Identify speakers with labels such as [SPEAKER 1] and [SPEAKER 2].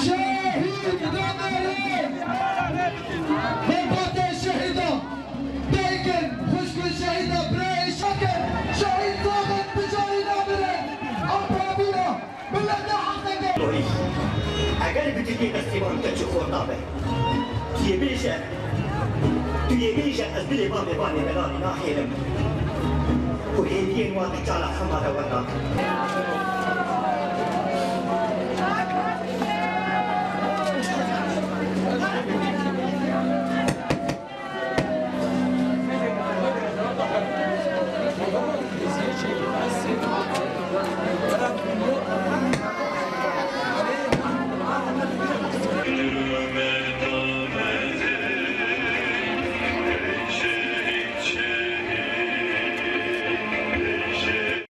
[SPEAKER 1] شهيد دمري مبادئ الشهيدة دايكن خشك الشهيدة براي شكر شهيد ضاغط بجاري دمري أبرابينا بلدنا حقك
[SPEAKER 2] اگر بتجي استيمان تشوفوا طابع تيبيشة أزبلي بامي بلاني ناحية لم وهي دين واقع على حمارة وراك